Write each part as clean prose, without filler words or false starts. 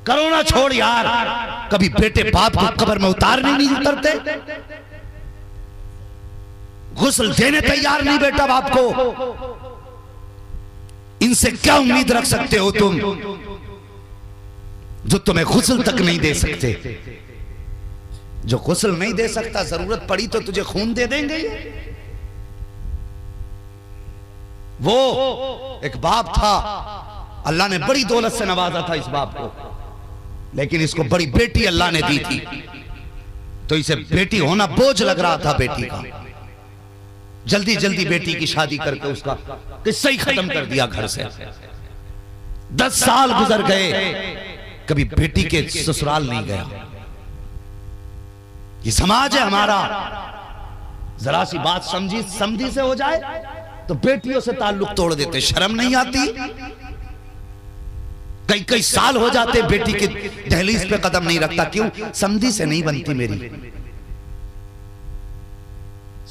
کرو نہ چھوڑ یار. کبھی بیٹے باپ کو قبر میں اتارنے نہیں اترتے, غسل دینے تیار نہیں بیٹا باپ کو. ان سے کیا امید رکھ سکتے ہو تم جو تمہیں غسل تک نہیں دے سکتے؟ جو غسل نہیں دے سکتا, ضرورت پڑی تو تجھے خون دے دیں گے. وہ ایک باپ تھا, اللہ نے بڑی دولت سے نوازا تھا اس باپ کو, لیکن اس کو بڑی بیٹی اللہ نے دی تھی, تو اسے بیٹی ہونا بوجھ لگ رہا تھا بیٹی کا. جلدی جلدی بیٹی کی شادی کر کے اس کا قصہ ہی ختم کر دیا گھر سے. 10 سال گزر گئے, کبھی بیٹی کے سسرال نہیں گیا. یہ سماج ہے ہمارا, ذرا سی بات سمجھی سے ہو جائے تو بیٹیوں سے تعلق توڑ دیتے. شرم نہیں آتی؟ کئی سال ہو جاتے بیٹی کی دہلیز پہ قدم نہیں رکھتا. کیوں؟ سمدھی سے نہیں بنتی میری.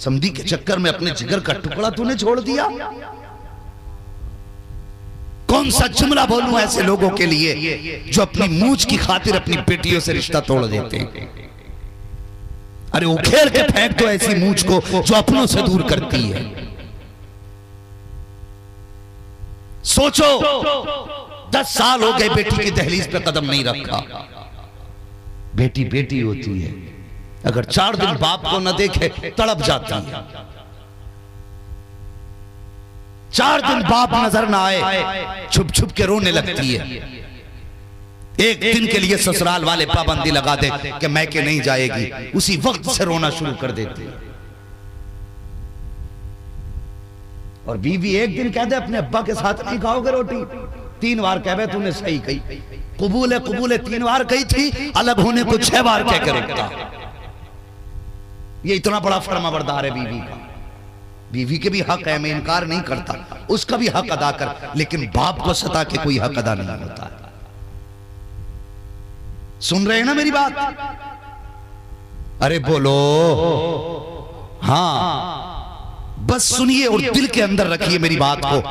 سمدھی کے چکر میں اپنے جگر کا ٹکڑا تو نے چھوڑ دیا. کون سا جملہ بولوں ایسے لوگوں کے لیے جو اپنی مونچھ کی خاطر اپنی بیٹیوں سے رشتہ توڑ دیتے ہیں؟ ارے اکھیڑ کے پھینک دو ایسی مونچھ کو جو اپنوں سے دور کرتی ہے. سوچو, 10 سال ہو گئے بیٹی کی دہلیز پہ قدم نہیں رکھا. بیٹی بیٹی ہوتی ہے, اگر 4 دن باپ کو نہ دیکھے تڑپ جاتی ہے. 4 دن باپ نظر نہ آئے چھپ چھپ کے رونے لگتی ہے. ایک دن کے لیے سسرال والے پابندی لگا دے کہ میں کہ نہیں جائے گی, اسی وقت سے رونا شروع کر دیتے. اور بیوی ایک دن کہہ دے اپنے ابا کے ساتھ نہیں کھاؤ گے روٹی, 3 بار کہہ بے تو نے صحیح کہی. قبول 3 بار کہی تھی, الگ ہونے کو 6 بار کہہ کر رکھتا. یہ اتنا بڑا فرما بردار ہے بیوی کا. بیوی کے بھی حق ہے, میں انکار نہیں کرتا, اس کا بھی حق ادا کر, لیکن باپ کو ستا کے کوئی حق ادا نہیں ہوتا. سن رہے ہیں نا میری بات؟ ارے بولو ہاں, بس سنیے اور دل کے اندر رکھیے میری بات کو.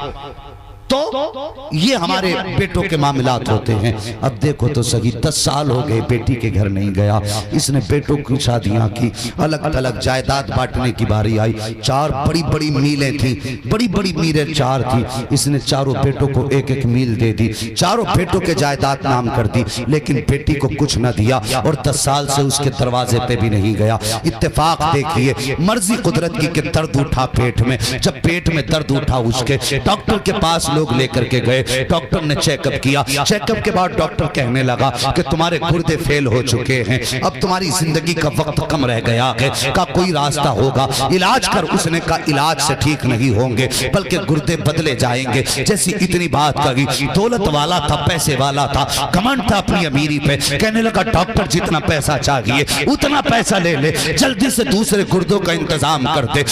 تو یہ ہمارے بیٹوں کے معاملات ہوتے ہیں. اب دیکھو تو صحیح, 10 سال ہو گئے بیٹی کے گھر نہیں گیا. اس نے بیٹوں کی شادیاں کی, الگ الگ جائیداد بانٹنے کی باری آئی. 4 بڑی بڑی میلیں تھیں, بڑی بڑی میلیں 4 تھیں. اس نے چاروں بیٹوں کو ایک ایک میل دے دی, چاروں بیٹوں کے جائیداد نام کر دی, لیکن بیٹی کو کچھ نہ دیا. اور 10 سال سے اس کے دروازے پہ بھی نہیں گیا. اتفاق دیکھیے, مرضی قدرت کی کہ درد اٹھا پیٹ میں. جب پیٹ میں درد اٹھا اس کے, ڈاکٹر کے پاس لوگ لے کر کے گئے. ڈاکٹر نے چیک اپ کیا, چیک اپ کے بعد ڈاکٹر کہنے لگا کہ تمہارے گردے فیل ہو چکے ہیں, اب تمہاری زندگی کا وقت کم رہ گیا ہے, کا کوئی راستہ ہوگا علاج کر. اس نے کہا علاج سے ٹھیک نہیں ہوں گے بلکہ گردے بدلے جائیں گے. جیسی اتنی بات کہی, دولت والا تھا, پیسے والا تھا, گھمنڈ تھا اپنی امیری پہ. کہنے لگا ڈاکٹر جتنا پیسہ چاہیے اتنا پیسہ لے لے, جلدی سے دوسرے گردوں کا انتظام کر دے.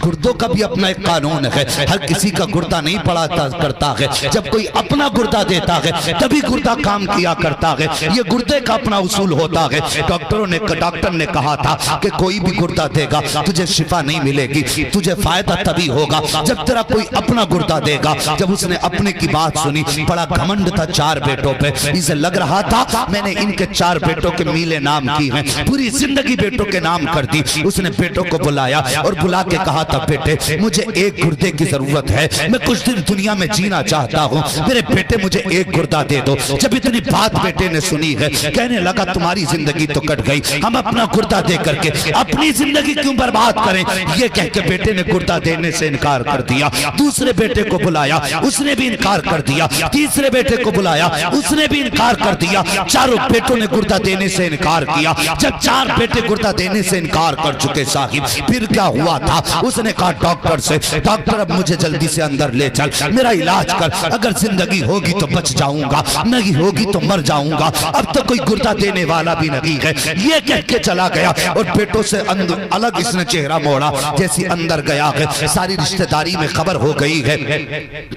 گردوں کا بھی اپنا ایک قانون ہے, ہر کسی کا گردہ نہیں پڑا کرتا ہے. جب کوئی اپنا گردہ دیتا ہے تبھی گردہ کام کیا کرتا ہے. یہ گردے کا اپنا اصول ہوتا ہے. ڈاکٹر نے کہا تھا کہ کوئی بھی گردہ دے گا تجھے شفا نہیں ملے گی, تجھے فائدہ تبھی ہوگا جب تیرا کوئی اپنا گردہ دے گا. جب اس نے اپنے کی بات سنی, بڑا گھمنڈ تھا 4 بیٹوں پہ. اسے لگ رہا تھا میں نے ان کے 4 بیٹوں کے میلے نام کی ہیں, پوری زندگی بیٹوں کے نام کر دی. اس نے بیٹوں کو بلایا اور بلا کے کہا تھا بیٹے مجھے ایک گردے کی ضرورت ہے, میں کچھ دن دنیا میں جینا چاہتا ہوں, میرے بیٹے مجھے ایک گردہ دے دو. جب اتنی بات بیٹے نے سنی ہے, کہنے لگا تمہاری زندگی تو کٹ گئی, ہم اپنا گردہ دے کر کے اپنی زندگی کیوں برباد کریں. یہ کہہ کے بیٹے نے گردہ دینے سے انکار کر دیا. دوسرے بیٹے کو بلایا, اس نے بھی انکار کر دیا. تیسرے بیٹے کو بلایا, اس نے بھی انکار کر دیا. چاروں بیٹوں نے گردہ دینے سے انکار کیا. جب 4 بیٹے گردہ دینے سے انکار کر چکے صاحب, پھر کیا ہوا تھا؟ اس نے کہا ڈاکٹر سے, ڈاکٹر اب مجھے جلدی سے اندر لے چل, میرا علاج کر, اگر زندگی ہوگی تو بچ جاؤں گا, نہیں ہوگی تو مر جاؤں گا. اب تو کوئی گردہ دینے والا بھی نہیں ہے. یہ کہہ کے چلا گیا اور بیٹوں سے الگ اس نے چہرہ موڑا. جیسی اندر گیا ہے, ساری رشتہ داری میں خبر ہو گئی ہے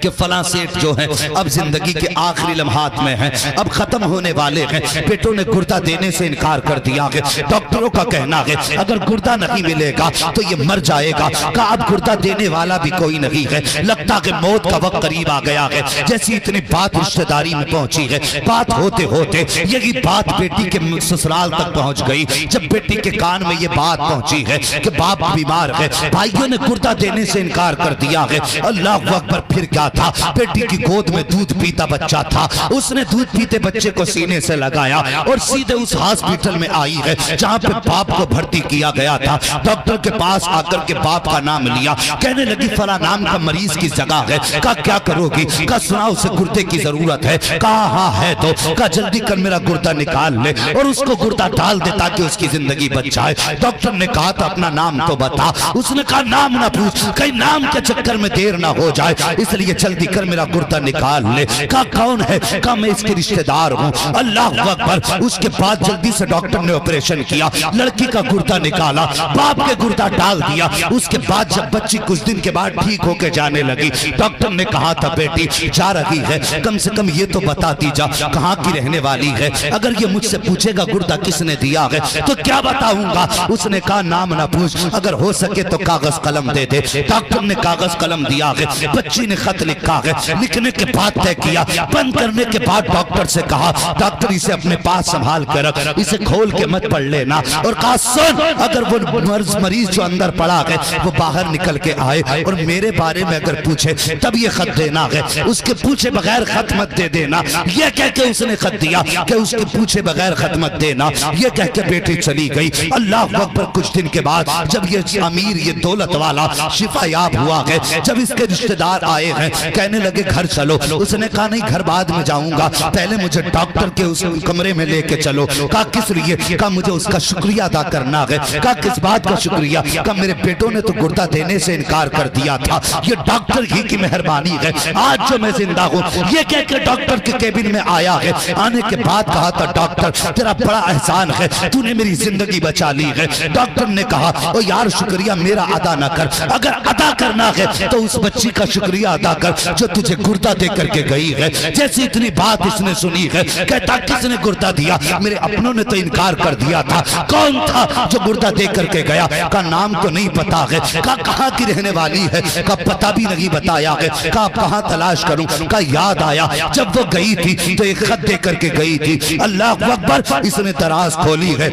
کہ فلاں سیٹ جو ہے اب زندگی کے آخری لمحات میں ہیں, اب ختم ہونے والے ہیں. بیٹوں نے گردہ دینے سے انکار کر دیا ہے. ڈاکٹروں کا کہنا ہے اگر گردہ نہیں ملے گا تو یہ مر جائے گا. کہا اب گردہ دینے والا بھی کوئی نہیں ہے, لگتا کہ موت کا وقت قریب قریب آ گیا ہے. جیسی اتنی بات رشتہ داری میں پہنچی ہے, بات ہوتے ہوتے یہی بات بیٹی کے سسرال تک پہنچ گئی. جب بیٹی کے کان میں یہ بات پہنچی ہے کہ باپ بیمار ہے, بھائیوں نے گردہ دینے سے انکار کر دیا ہے. اللہ اکبر. پھر کیا تھا, بیٹی کی گود میں دودھ پیتا بچہ تھا. اس نے دودھ پیتے بچے کو سینے سے لگایا اور سیدھے اس ہاسپٹل میں آئی ہے جہاں پہ باپ کو بھرتی کیا گیا تھا. ڈاکٹر کے پاس آ کر کے باپ کا نام لیا, کہنے لگی فلاں نام کا مریض کی جگہ ہے. کہا کیا کرو گی؟ کہا سنا اسے گردے کی ضرورت ہے. کہا ہاں ہے. تو کہا جلدی کر میرا گردہ نکال لے اور اس کو گردہ ڈال دے تاکہ اس کی زندگی بچ جائے. ڈاکٹر نے کہا تھا اپنا نام تو بتا. اس نے کہا نام نہ پوچھ, کہیں نام کے چکر میں دیر نہ ہو جائے, اس لیے جلدی کر میرا گردہ نکال لے. کہا کون ہے؟ کہا میں اس کے رشتہ دار ہوں. اللہ اکبر. اس کے بعد جلدی سے ڈاکٹر نے آپریشن کیا, لڑکی کا گردہ نکالا, باپ کے گردہ ڈال دیا. اس کے بعد جب بچی کچھ دن کے بعد ٹھیک ہو کے جانے لگی, ڈاکٹر نے کہا تھا بیٹی جا رہی ہے, کم سے کم یہ تو بتاتی جا کہاں کی رہنے والی ہے. اگر یہ مجھ سے پوچھے گا گردہ کس نے دیا ہے تو کیا بتاؤں گا؟ اس نے کہا نام نہ پوچھ, اگر ہو سکے تو کاغذ قلم دے دے. ڈاکٹر نے کاغذ قلم دیا ہے, بچی نے خط لکھا ہے. لکھنے کے بعد طے کیا, بند کرنے کے بعد ڈاکٹر سے کہا ڈاکٹر اسے اپنے پاس سنبھال کے رکھ, اسے کھول کے مت پڑھ لینا. اور کہا سن, اگر وہ مریض جو اندر پڑا ہے وہ باہر نکل کے آئے اور میرے بارے میں اگر پوچھے تب یہ خط دینا ہے, اس کے پوچھے بغیر خط مت دے دینا. یہ کہہ کے اس نے خط دیا کہ اس کے پوچھے بغیر خط مت دینا. یہ کہہ کے بیٹی چلی گئی. اللہ اکبر. کچھ دن کے بعد جب یہ امیر, یہ دولت والا شفا یاب ہوا ہے, جب اس کے رشتہ دار آئے ہیں کہنے لگے گھر چلو. اس نے کہا نہیں گھر بعد میں جاؤں گا, پہلے مجھے ڈاکٹر کے اس کمرے میں لے کے چلو. کہا کس لیے؟ کہا مجھے اس کا شکریہ ادا کرنا ہے. کہا کس بات کا شکریہ؟ کہا میرے بیٹوں نے تو گردہ دینے سے انکار کر دیا تھا, یہ ڈاکٹر ہی کی مہربانی ہے آج جو میں زندہ ہوں. یہ کہہ کے ڈاکٹر کے کیبن میں آیا ہے. آنے کے بعد کہا تھا ڈاکٹر تیرا بڑا احسان ہے, تو نے میری زندگی بچا لی ہے. ڈاکٹر نے کہا او یار شکریہ میرا ادا نہ کر, اگر ادا کرنا ہے تو اس بچی کا شکریہ ادا کر جو تجھے گردہ دے کر کے گئی ہے. جیسی اتنی بات اس نے سنی ہے, کہتا کس نے گردہ دیا؟ میرے اپنوں نے تو انکار کر دیا تھا. کون تھا جو گردہ دے کر کے گیا؟ کہا نام تو نہیں پتا ہے. کہا کہاں کی رہنے والی ہے؟ کہا پتہ بھی نہیں بتایا ہے. کہا کہاں تلاش کروں؟ کہا یاد آیا جب وہ گئی تھی تو ایک خط دے کر کے گئی تھی. اللہ اکبر. اس نے دراز کھولی ہے,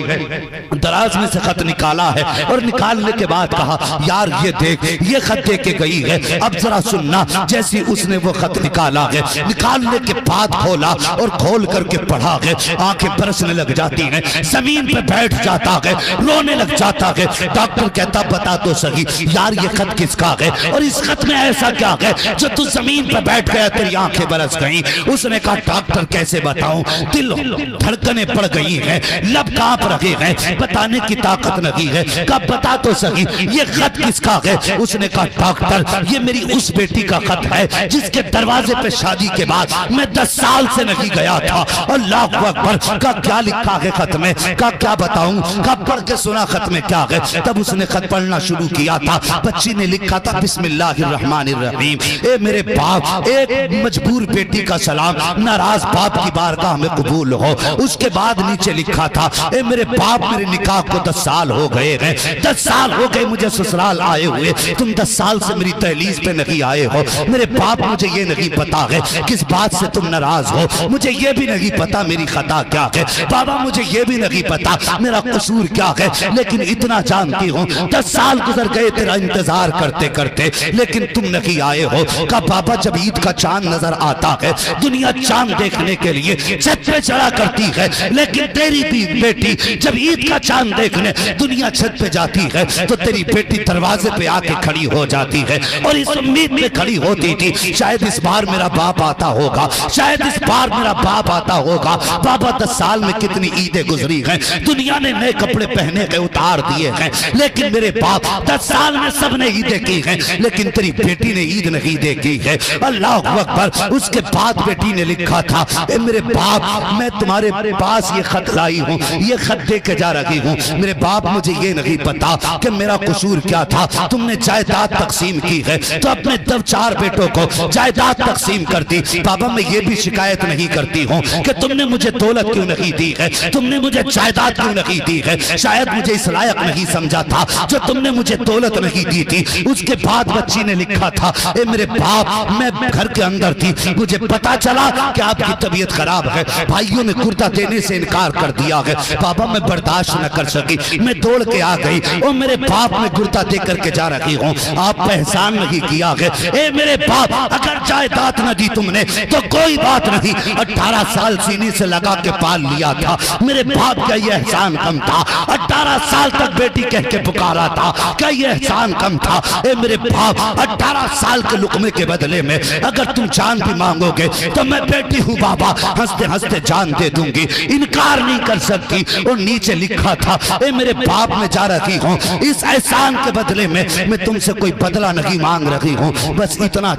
دراز میں سے خط نکالا ہے اور نکالنے کے بعد کہا یار یہ دیکھ یہ خط دے کے گئی ہے, اب ذرا سننا. جیسی اس نے وہ خط نکالا ہے, نکالنے کے بعد کھولا اور کھول کر کے پڑھا ہے, آنکھیں برسنے لگ جاتی ہیں, زمین پہ بیٹھ جاتا ہے, رونے لگ جاتا ہے. ڈاکٹر کہتا بتا تو صحیح یار یہ خط کس کا ہے اور اس خط میں ایسا کیا ہے جو تو زمین پہ بیٹھ گیا تیری آنکھیں برس گئیں؟ اس نے کہا ڈاکٹر کیسے بتاؤں, دل دھڑکنیں پڑ گئی ہیں, لب کانپ رہے ہیں, بتانے کی طاقت نہیں ہے. کہا بتا تو صحیح یہ خط کس کا ہے؟ اس نے کہا ڈاکٹر یہ میری اس بیٹی کا خط ہے جس کے دروازے پہ شادی کے بعد میں 10 سال سے نہیں گیا تھا. اللہ اکبر. کہا کیا لکھا ہے خط میں؟ کہا کیا بتاؤں؟ کہا پڑھ کے سنا خط میں کیا ہے. تب اس نے خط پڑھنا شروع کیا تھا. بچی نے لکھا تھا بسم اللہ الرحمن الرحیم, اے میرے باپ ایک مجبور بیٹی کا سلام ناراض باپ کی بارگاہ میں قبول ہو. اس کے بعد نیچے لکھا تھا اے میرے باپ میرے نکاح کو 10 سال ہو گئے ہیں, 10 سال ہو گئے مجھے سسرال آئے ہوئے, تم 10 سال سے میری دہلیز پہ نہیں آئے ہو. میرے باپ مجھے یہ نہیں پتا ہے کس بات سے تم ناراض ہو, مجھے یہ بھی نہیں پتا میری خطا کیا ہے. بابا مجھے یہ بھی نہیں پتا میرا قصور کیا ہے, لیکن اتنا جانتی ہوں 10 سال گزر گئے تیرا انتظار کرتے کرتے لیکن تم نہیں آئے ہو. کہا بابا جب عید کا چاند نظر آتا ہے دنیا چاند دیکھنے کے لیے چھت پہ چڑھا کرتی ہے, لیکن تیری بھی بیٹی جب عید کا چاند دیکھنے دنیا چھت پہ جاتی ہے تو تیری بیٹی دروازے پہ آ کے کھڑی ہو جاتی ہے اور اس امید میں کھڑی ہوتی تھی شاید اس بار میرا باپ آتا ہوگا, شاید اس بار میرا باپ آتا ہوگا. بابا 10 سال میں کتنی عیدیں گزری ہیں, دنیا نے نئے کپڑے پہنے کے اتار دیے ہیں, لیکن میرے باپ 10 سال میں سب نے عیدیں کی ہیں لیکن تیری بیٹی نے عید نہیں دیکھی ہے. اللہ اکبر. اس کے بعد بیٹی نے لکھا تھا اے میرے باپ میں تمہارے پاس یہ خط لائی ہوں, یہ خط دے کے جا رہی ہوں. میرے باپ مجھے یہ نہیں پتا کہ میرا قصور کیا تھا, تم نے جائیداد تقسیم کی ہے تو اپنے 4 بیٹوں کو جائیداد تقسیم کر دی. بابا میں یہ بھی شکایت نہیں کرتی ہوں کہ تم نے مجھے دولت کیوں نہیں دی ہے, تم نے مجھے جائیداد کیوں نہیں دی ہے, شاید مجھے اس لائق نہیں سمجھا تھا جو تم نے مجھے دولت نہیں دی تھی. اس کے بعد بچی نے لکھا تھا اے میرے باپ میں گھر کے اندر تھی، مجھے پتا چلا کہ آپ کی طبیعت خراب ہے، بھائیوں نے کردہ دینے سے انکار کر دیا ہے، بابا میں برداشت نہ کر سکی، میں دوڑ کے آ گئی، او میرے باپ میں کردہ دے کر کے جا رہی ہوں، آپ پہ احسان نہیں کیا ہے، اے میرے باپ اگر جائیداد نہ دی تم نے تو کوئی بات نہیں، 18 سال سینے سے لگا کے پال لیا تھا، میرے باپ کا یہ احسان کم تھا، 18 سال تک بیٹی کہہ کے پکارا تھا، کیا یہ احسان کم تھا؟ اے میرے باپ 18 سال کے لقمے کے بدلے میں اگر تم جان بھی مانگو گے تو میں بیٹی ہوں بابا، ہنستے ہنستے جان دے دوں گی، انکار نہیں کر سکتی، اور نیچے لکھا تھا اے میرے باپ میں جا رہی ہوں، اس احسان کے بدلے میں تم سے کوئی بدلہ نہیں مانگ رہی ہوں، بس اتنا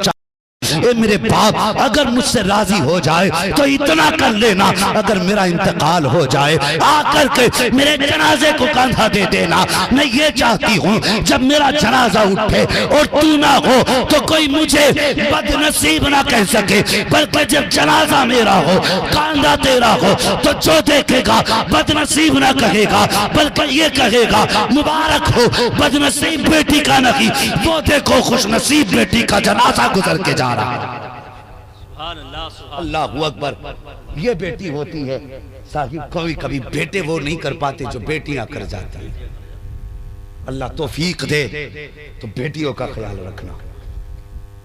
اے میرے باپ اگر مجھ سے راضی ہو جائے تو اتنا کر لینا، اگر میرا انتقال ہو جائے آ کر کے میرے جنازے کو کاندھا دے دینا، میں یہ چاہتی ہوں جب میرا جنازہ اٹھے اور تو نہ ہو تو کوئی مجھے بد نصیب نہ کہہ سکے، بلکہ جب جنازہ میرا ہو کاندھا تیرا ہو تو جو دیکھے گا بد نصیب نہ کہے گا، بلکہ یہ کہے گا مبارک ہو، بد نصیب بیٹی کا نہیں، وہ دیکھو خوش نصیب بیٹی کا جنازہ گزر کے جا رہا۔ اللہ اکبر، یہ بیٹی ہوتی ہے صاحب، کبھی کبھی بیٹے وہ نہیں کر پاتے جو بیٹیاں کر جاتی ہیں، اللہ توفیق دے تو بیٹیوں کا خیال رکھنا،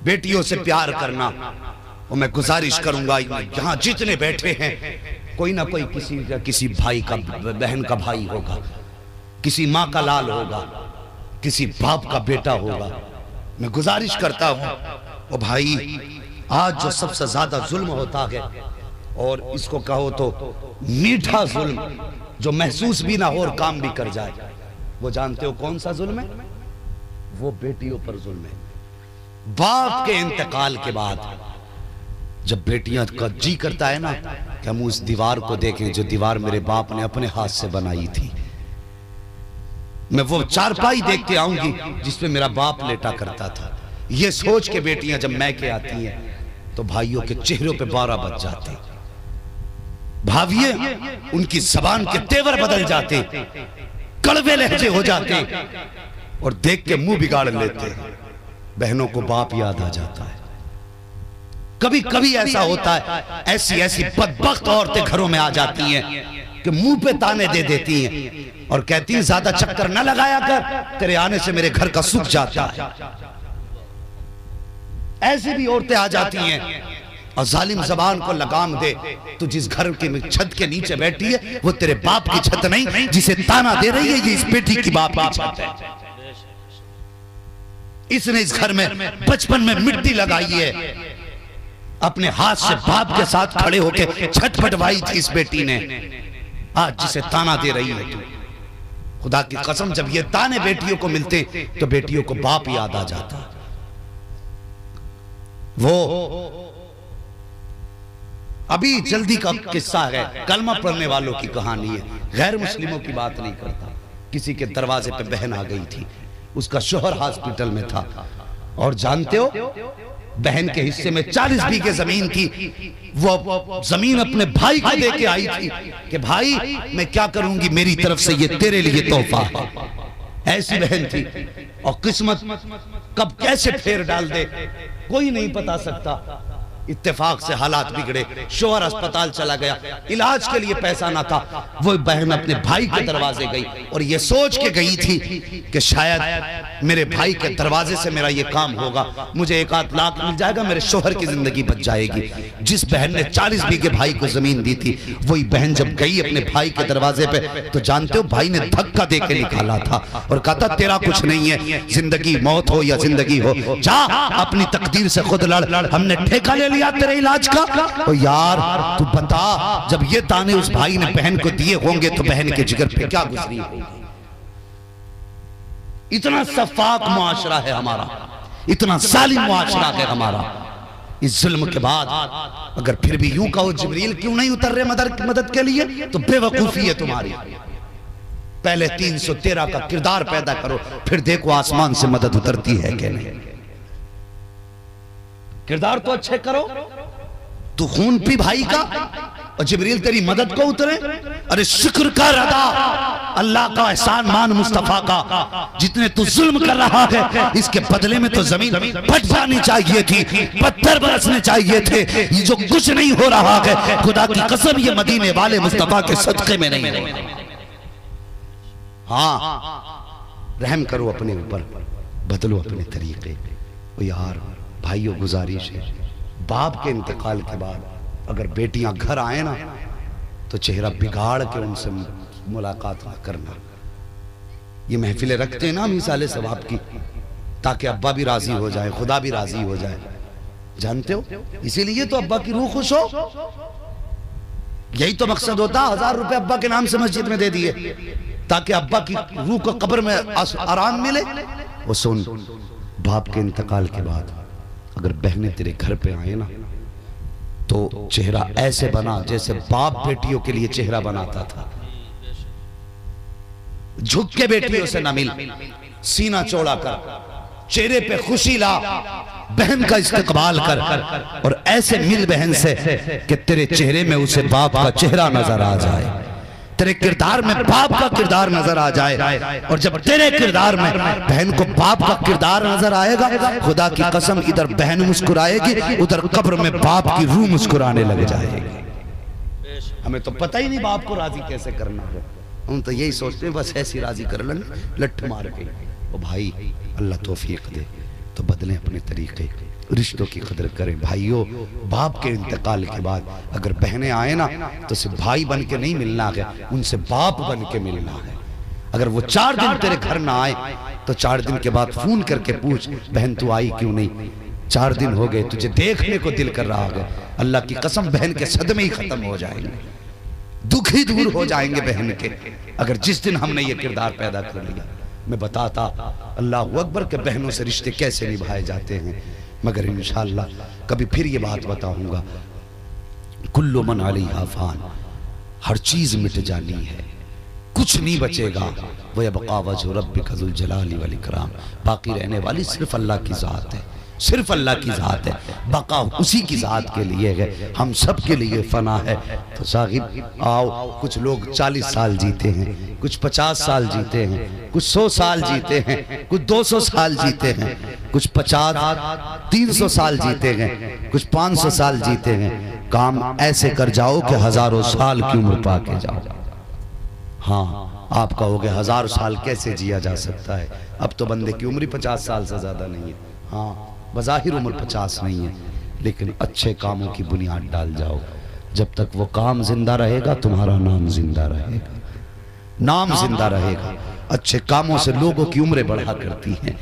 بیٹیوں سے پیار کرنا، اور میں گزارش کروں گا یہاں جتنے بیٹھے ہیں کوئی نہ کوئی کسی بھائی کا بہن کا بھائی ہوگا، کسی ماں کا لال ہوگا، کسی باپ کا بیٹا ہوگا، میں گزارش کرتا ہوں او بھائی آج جو سب سے زیادہ ظلم ہوتا ہے اور اس کو کہو تو میٹھا ظلم جو محسوس بھی نہ ہو اور کام بھی کر جائے، وہ جانتے ہو کون سا ظلم ہے؟ وہ بیٹیوں پر ظلم ہے۔ باپ کے انتقال کے بعد جب بیٹیاں کا جی کرتا ہے نا کہ ہم اس دیوار کو دیکھیں جو دیوار میرے باپ نے اپنے ہاتھ سے بنائی تھی، میں وہ چارپائی دیکھتے آؤں گی جس پہ میرا باپ لیٹا کرتا تھا، یہ سوچ کے بیٹیاں جب میں کے آتی ہیں تو بھائیوں کے چہروں پہ 12 بج جاتے، بھاویے ان کی زبان کے تیور بدل جاتے، کڑوے لہجے ہو جاتے، اور دیکھ کے منہ بگاڑ لیتے، بہنوں کو باپ یاد آ جاتا ہے۔ کبھی کبھی ایسا ہوتا ہے، ایسی بدبخت عورتیں گھروں میں آ جاتی ہیں کہ منہ پہ تانے دے دیتی ہیں اور کہتی ہیں زیادہ چکر نہ لگایا کر، تیرے آنے سے میرے گھر کا سکھ جاتا ہے۔ ایسی بھی عورتیں آ جاتی ہیں اور ظالم زبان کو لگام دے، تو جس گھر کی چھت کے نیچے بیٹھی ہے وہ تیرے باپ کی چھت نہیں، جسے تانا دے رہی ہے یہ اس بیٹی کی باپ کی چھت ہے، اس نے اس گھر میں بچپن میں مٹی لگائی ہے، اپنے ہاتھ سے باپ کے ساتھ کھڑے ہو کے چھت پٹوائی تھی اس بیٹی نے، آج جسے تانا دے رہی ہے تو خدا کی قسم جب یہ تانے بیٹیوں کو ملتے تو بیٹیوں کو باپ یاد آ جاتا۔ وہ ابھی جلدی کا قصہ ہے، کلمہ پڑھنے والوں کی کہانی ہے، غیر مسلموں کی بات نہیں کرتا۔ کسی کے دروازے پہ بہن آ گئی تھی، اس کا شوہر ہاسپٹل میں تھا، اور جانتے ہو بہن کے حصے میں 40 بیگھے زمین تھی، وہ زمین اپنے بھائی کو دے کے آئی تھی کہ بھائی میں کیا کروں گی، میری طرف سے یہ تیرے لیے تحفہ ہے۔ ایسی بہن تھی، اور قسمت کب کیسے پھیر ڈال دے کوئی نہیں پتا سکتا، اتفاق سے حالات بگڑے، شوہر اسپتال چلا گیا، علاج کے لیے پیسہ نہ تھا، وہ بہن اپنے بھائی کے دروازے گئی اور یہ سوچ کے گئی تھی کہ شاید میرے بھائی کے دروازے سے میرا یہ کام ہوگا، مجھے 1-8 لاکھ مل جائے گا، میرے شوہر کی زندگی بچ جائے گی۔ جس بہن نے 40 بیگھے بھائی کو زمین دی تھی، وہی بہن جب گئی اپنے بھائی کے دروازے پہ تو جانتے ہو بھائی نے دھکا دے کے نکالا تھا اور کہا تھا تیرا کچھ نہیں ہے، زندگی موت ہو یا زندگی ہو، جا اپنی تقدیر سے خود لڑ، ہم نے ٹھیکہ لے لیا تیرے علاج کا۔ اور یار تو بتا جب یہ تانے اس بھائی نے بہن کو دیے ہوں گے تو بہن کے جگر پہ کیا گزری ہوگی۔ اتنا صفاق معاشرہ ہے ہمارا، اتنا ظالم معاشرہ ہے ہمارا، اس ظلم کے بعد اگر پھر بھی یوں کہو جبریل کیوں نہیں اتر رہے مدد کے لیے تو بے وقوفی ہے تمہاری۔ پہلے 313 کا کردار پیدا کرو پھر دیکھو آسمان سے مدد اترتی ہے کہ نہیں۔ کردار تو اچھے کرو، تو خون پی بھائی کا اور جبریل تیری مدد کو اترے۔ ارے شکر کر ادا اللہ کا احسان مان مصطفیٰ کا، جتنے تو ظلم کر رہا ہے اس کے بدلے میں تو زمین پھٹ جانی چاہیے تھی، پتھر برسنے چاہیے تھے، یہ جو کچھ نہیں ہو رہا ہے خدا کی قسم یہ مدینے والے مصطفیٰ کے صدقے میں نہیں ہے۔ ہاں رحم کرو اپنے اوپر، بدلو اپنے طریقے۔ او یار بھائیو گزارش ہے، باپ کے انتقال کے بعد اگر بیٹیاں گھر آئیں نا تو چہرہ بگاڑ کے ان سے ملاقات نہ کرنا۔ یہ محفلیں رکھتے ہیں نا ہم ایصال ثواب کی تاکہ ابا بھی راضی ہو جائے، خدا بھی راضی ہو جائے، جانتے ہو؟ اسی لیے تو ابا کی روح خوش ہو، یہی تو مقصد ہوتا۔ 1000 روپے ابا کے نام سے مسجد میں دے دیے تاکہ ابا کی روح کو قبر میں آرام ملے۔ وہ سن، باپ کے انتقال کے بعد اگر بہنیں تیرے گھر پہ آئیں نا تو چہرہ ایسے بنا جیسے باپ بیٹیوں کے لیے چہرہ بناتا تھا، جھک کے بیٹیوں سے نہ مل، سینہ چوڑا کر، چہرے پہ خوشی لا، بہن کا استقبال کر، اور ایسے مل بہن سے کہ تیرے چہرے میں اسے باپ کا چہرہ نظر آ جائے، تیرے کردار میں باپ کا کردار نظر آ جائے۔ اور جب تیرے کردار میں بہن کو باپ کا کردار نظر آئے گا، خدا کی قسم ادھر بہن مسکرائے گی، ادھر قبر میں باپ کی روح مسکرانے لگ جائے گی۔ ہمیں تو پتہ ہی نہیں باپ کو راضی کیسے کرنا ہے، ہم تو یہی سوچتے ہیں بس ایسی راضی کر لیں لٹھ مار کے۔ او بھائی اللہ توفیق دے تو بدلیں اپنے طریقے، رشتوں کی قدر کریں۔ بھائیو باپ کے انتقال کے بعد اگر بہنیں آئیں نا تو اسے بھائی بن کے نہیں ملنا ہے، ان سے باپ بن کے ملنا ہے۔ اگر وہ 4 دن تیرے گھر نہ آئے تو 4 دن کے بعد فون کر کے پوچھ بہن تو آئی کیوں نہیں، 4 دن ہو گئے تجھے دیکھنے کو دل کر رہا ہے۔ اللہ کی قسم بہن کے صدمے ہی ختم ہو جائیں گے، دکھ ہی دور ہو جائیں گے بہن کے، اگر جس دن ہم نے یہ کردار پیدا کر لیا۔ میں بتاتا اللہ اکبر کہ بہنوں سے رشتے کیسے نبھائے جاتے ہیں، مگر انشاءاللہ کبھی پھر یہ بات بتاؤں گا۔ کل من علیہا فان، ہر چیز مٹ جانی ہے، کچھ نہیں بچے گا۔ وَيَبْقَى وَجْهُ رَبِّكَ ذُو الْجَلَالِ وَالْإِكْرَامِ، باقی رہنے والی صرف اللہ کی ذات ہے، صرف اللہ کی ذات ہے، بقا اسی کی ذات کے لیے ہے، ہم سب کے لیے فنا ہے۔ تو صاحب آؤ، کچھ لوگ 40 سال جیتے ہیں، کچھ 50 سال جیتے ہیں، کچھ 100 سال جیتے ہیں، کچھ 200 سال جیتے ہیں، کچھ 300 سال جیتے ہیں، کچھ 500 سال جیتے ہیں۔ کام ایسے کر جاؤ کہ ہزاروں سال کی عمر پا کے جاؤ۔ ہاں آپ کہو گے 1000 سال کیسے جیا جا سکتا ہے، اب تو بندے کی عمر 50 سال سے زیادہ نہیں ہے۔ ہاں بظاہر عمر 50 نہیں ہے، لیکن اچھے کاموں کی بنیاد ڈال جاؤ، جب تک وہ کام زندہ رہے گا تمہارا نام زندہ رہے گا، نام زندہ رہے گا۔ اچھے کاموں سے لوگوں کی عمریں بڑھا کرتی ہیں۔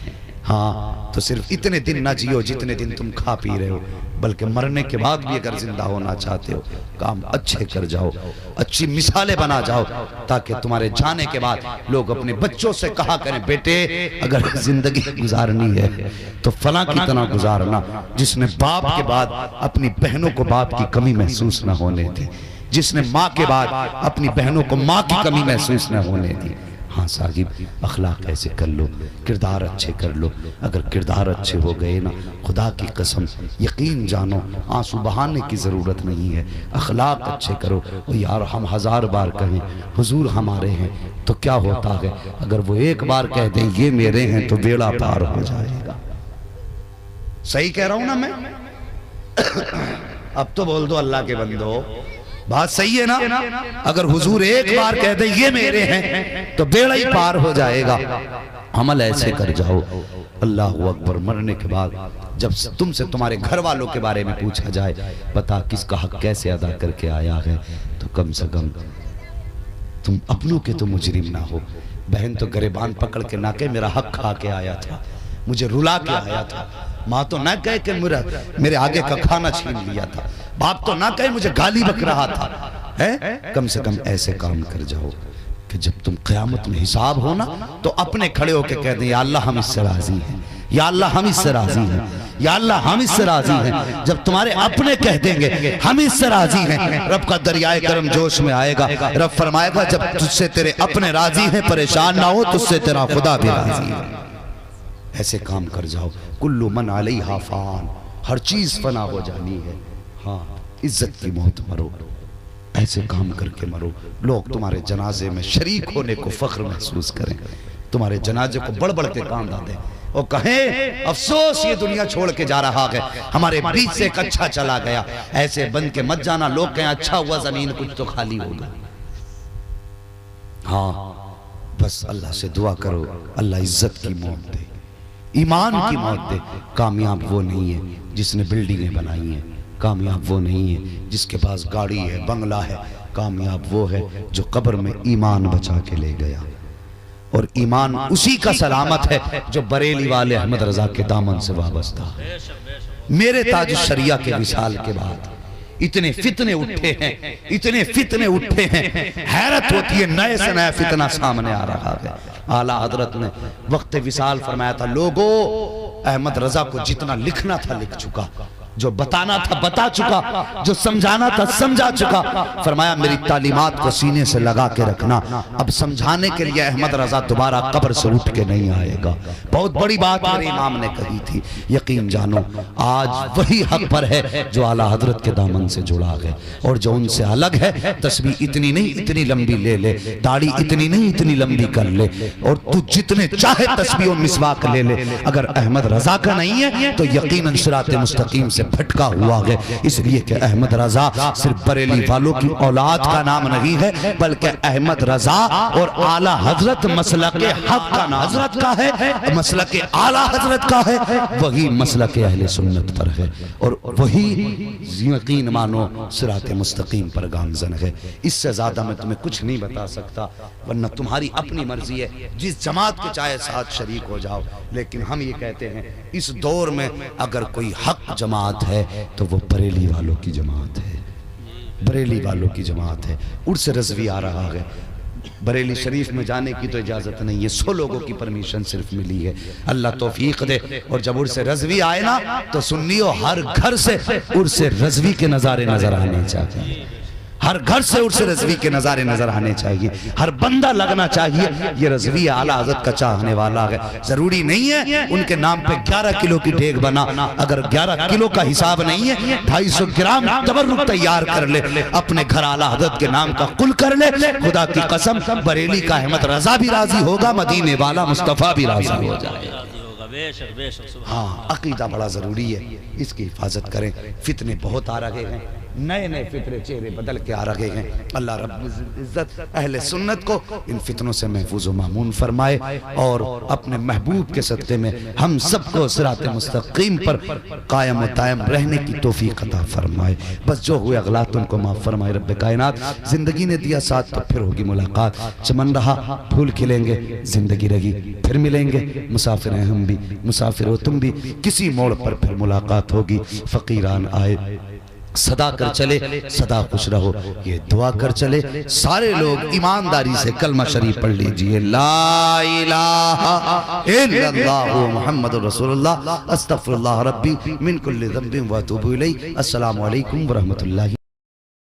ہاں تو صرف اتنے دن نہ جیو جتنے دن تم کھا پی رہے ہو، بلکہ مرنے کے بعد بھی اگر زندہ ہونا چاہتے ہو کام اچھے کر جاؤ، اچھی مثالیں بنا جاؤ، تاکہ تمہارے جانے کے بعد لوگ اپنے بچوں سے کہا کریں بیٹے اگر زندگی گزارنی ہے تو فلاں کی طرح گزارنا، جس نے باپ کے بعد اپنی بہنوں کو باپ کی کمی محسوس نہ ہونے دی، جس نے ماں کے بعد اپنی بہنوں کو ماں کی کمی محسوس نہ ہونے دی۔ ہاں صاحب اخلاق ایسے کر لو، کردار اچھے کر لو، اگر کردار اچھے ہو گئے نا خدا کی قسم یقین جانو آنسو بہانے کی ضرورت نہیں ہے، اخلاق اچھے کرو۔ یار ہم 1000 بار کہیں حضور ہمارے ہیں تو کیا ہوتا ہے، اگر وہ ایک بار کہہ دیں یہ میرے ہیں تو بیڑا پار ہو جائے گا۔ صحیح کہہ رہا ہوں نا میں؟ اب تو بول دو اللہ کے بندو، بات صحیح ہے نا؟ اگر حضور ایک بار کہہ دیں یہ میرے ہیں تو بیڑا ہی پار ہو جائے گا۔ عمل ایسے کر جاؤ۔ اللہ اکبر، مرنے کے بعد جب تم سے تمہارے گھر والوں کے بارے میں پوچھا جائے بتا کس کا حق کیسے ادا کر کے آیا ہے، تو کم سے کم تم اپنوں کے تو مجرم نہ ہو۔ بہن تو گریبان پکڑ کے نہ کہ میرا حق کھا کے آیا تھا، مجھے رلا کے آیا تھا، ماں تو نہ کہے کہ میرے آگے کا کھانا چھین لیا تھا، باپ تو نہ کہے مجھے گالی بک رہا تھا۔ کم سے کم ایسے کام کر جاؤ کہ جب تم قیامت میں حساب ہونا تو اپنے کھڑے ہو کے کہہ دیں یا اللہ ہم اس سے راضی ہیں، یا اللہ ہم اس سے راضی ہیں، یا اللہ ہم اس سے راضی ہیں۔ جب تمہارے اپنے کہہ دیں گے ہم اس سے راضی ہیں، رب کا دریائے کرم جوش میں آئے گا، رب فرمائے گا جب تجھ سے تیرے اپنے راضی ہیں پریشان نہ ہو، تجھ سے تیرا خدا بھی راضی ہے۔ ایسے کام کر جاؤ۔ کل من علیہا فان، ہر چیز فنا ہو جانی ہے۔ ہاں عزت کی موت مرو، ایسے کام کر کے مرو، لوگ تمہارے جنازے میں شریک ہونے کو فخر محسوس کریں، تمہارے جنازے کو بڑھ بڑھ کے کاندھا دیں اور کہیں افسوس یہ دنیا چھوڑ کے جا رہا ہے، ہمارے بیچ سے ایک اچھا چلا گیا۔ ایسے بن کے مت جانا، لوگ کہیں اچھا ہوا زمین کچھ تو خالی ہوگا۔ ہاں بس اللہ سے دعا کرو اللہ عزت کی موت دے، ایمان کی موت دے۔ کامیاب وہ نہیں ہے جس نے بلڈنگیں بنائی ہیں، کامیاب وہ نہیں ہے جس کے پاس گاڑی ہے، بنگلہ ہے، کامیاب وہ ہے جو قبر میں ایمان بچا کے لے گیا۔ اور ایمان اسی کا سلامت ہے جو بریلی والے احمد رضا کے دامن سے وابستہ ہے۔ میرے تاج الشریعہ کے وصال کے بعد اتنے فتنے اٹھے ہیں، اتنے فتنے اٹھے ہیں، حیرت ہوتی ہے، نئے سے نیا فتنہ سامنے آ رہا ہے۔ اعلیٰ حضرت نے وقت وصال فرمایا تھا، لوگو احمد رضا کو جتنا لکھنا تھا لکھ چکا، جو بتانا تھا بتا چکا، جو سمجھانا تھا سمجھا چکا۔ فرمایا میری تعلیمات کو سینے سے لگا کے رکھنا، اب سمجھانے کے لیے احمد رضا دوبارہ قبر سے اٹھ کے نہیں آئے گا۔ بہت بڑی بات میرے امام نے کہی تھی، یقین جانو آج وہی حق پر ہے جو اعلیٰ حضرت کے دامن سے جڑا گئے، اور جو ان سے الگ ہے تسبیح اتنی نہیں اتنی لمبی لے لے، داڑھی اتنی نہیں اتنی لمبی کر لے، اور تو جتنے چاہے تسبیح و مسواک لے لے، اگر احمد رضا کا نہیں ہے تو یقیناً صراط مستقیم سے بھٹکا ہوا ہے۔ اس لیے کہ احمد رضا صرف بریلی والوں کی اولاد کا نام نہیں ہے، بلکہ احمد رضا اور اعلیٰ حضرت مسلک حق کا نام حضرت کا ہے، مسلک اعلیٰ حضرت کا ہے، وہی مسلک اہل سنت پر ہے، اور وہی یقین مانو صراط مستقیم پر گامزن ہے۔ اس سے زیادہ میں تمہیں کچھ نہیں بتا سکتا، ورنہ تمہاری اپنی مرضی ہے، جس جماعت کے چاہے ساتھ شریک ہو جاؤ، لیکن ہم یہ کہتے ہیں اس دور میں اگر کوئی حق جماعت ہے تو وہ بریلی والوں کی جماعت ہے، بریلی والوں کی جماعت ہے۔ عرس رضوی آ رہا ہے، بریلی شریف میں جانے کی تو اجازت نہیں ہے، 100 لوگوں کی پرمیشن صرف ملی ہے، اللہ توفیق دے۔ اور جب عرس رضوی آئے نا تو سنیو ہر گھر سے عرس رضوی کے نظارے نظر آنے چاہیے، ہر گھر سے عرس رضوی کے نظارے نظر آنے چاہیے، ہر بندہ لگنا چاہیے یہ رضوی اعلیٰ حضرت کا چاہنے والا ہے۔ ضروری نہیں ہے ان کے نام پہ 11 کلو کی ڈیگ بنا، اگر 11 کلو کا حساب نہیں ہے 250 گرام تبرک تیار کر لے، اپنے گھر اعلیٰ حضرت کے نام کا قل کر لے، خدا کی قسم بریلی کا احمد رضا بھی راضی ہوگا، مدینے والا مصطفیٰ بھی راضی ہو جائے گا۔ ہاں عقیدہ بڑا ضروری ہے، اس کی حفاظت کریں، فتنے بہت آ رہے ہیں، نئے نئے فطرے چہرے بدل کے آ رہے ہیں۔ اللہ رب العزت اہل سنت کو ان فتنوں سے محفوظ و مامون فرمائے، اور اپنے محبوب کے صدقے میں ہم سب کو صراط مستقیم پر قائم و دائم رہنے کی توفیق عطا فرمائے۔ بس جو ہوئے اغلاط ان کو معاف فرمائے رب کائنات۔ زندگی نے دیا ساتھ تو پھر ہوگی ملاقات، چمن رہا پھول کھلیں گے، زندگی رہی پھر ملیں گے، مسافر ہیں ہم بھی مسافر ہو تم بھی، کسی موڑ پر پھر ملاقات ہوگی۔ فقیران آئے صدا کر چلے، صدا خوش رہو، یہ دعا کر چلے۔ سارے لوگ ایمانداری سے کلمہ شریف پڑھ لیجئے، لا الہ الا اللہ محمد رسول اللہ، استغفر اللہ ربی من کل ذنب و اتوب الیہ۔ السلام علیکم ورحمۃ اللہ۔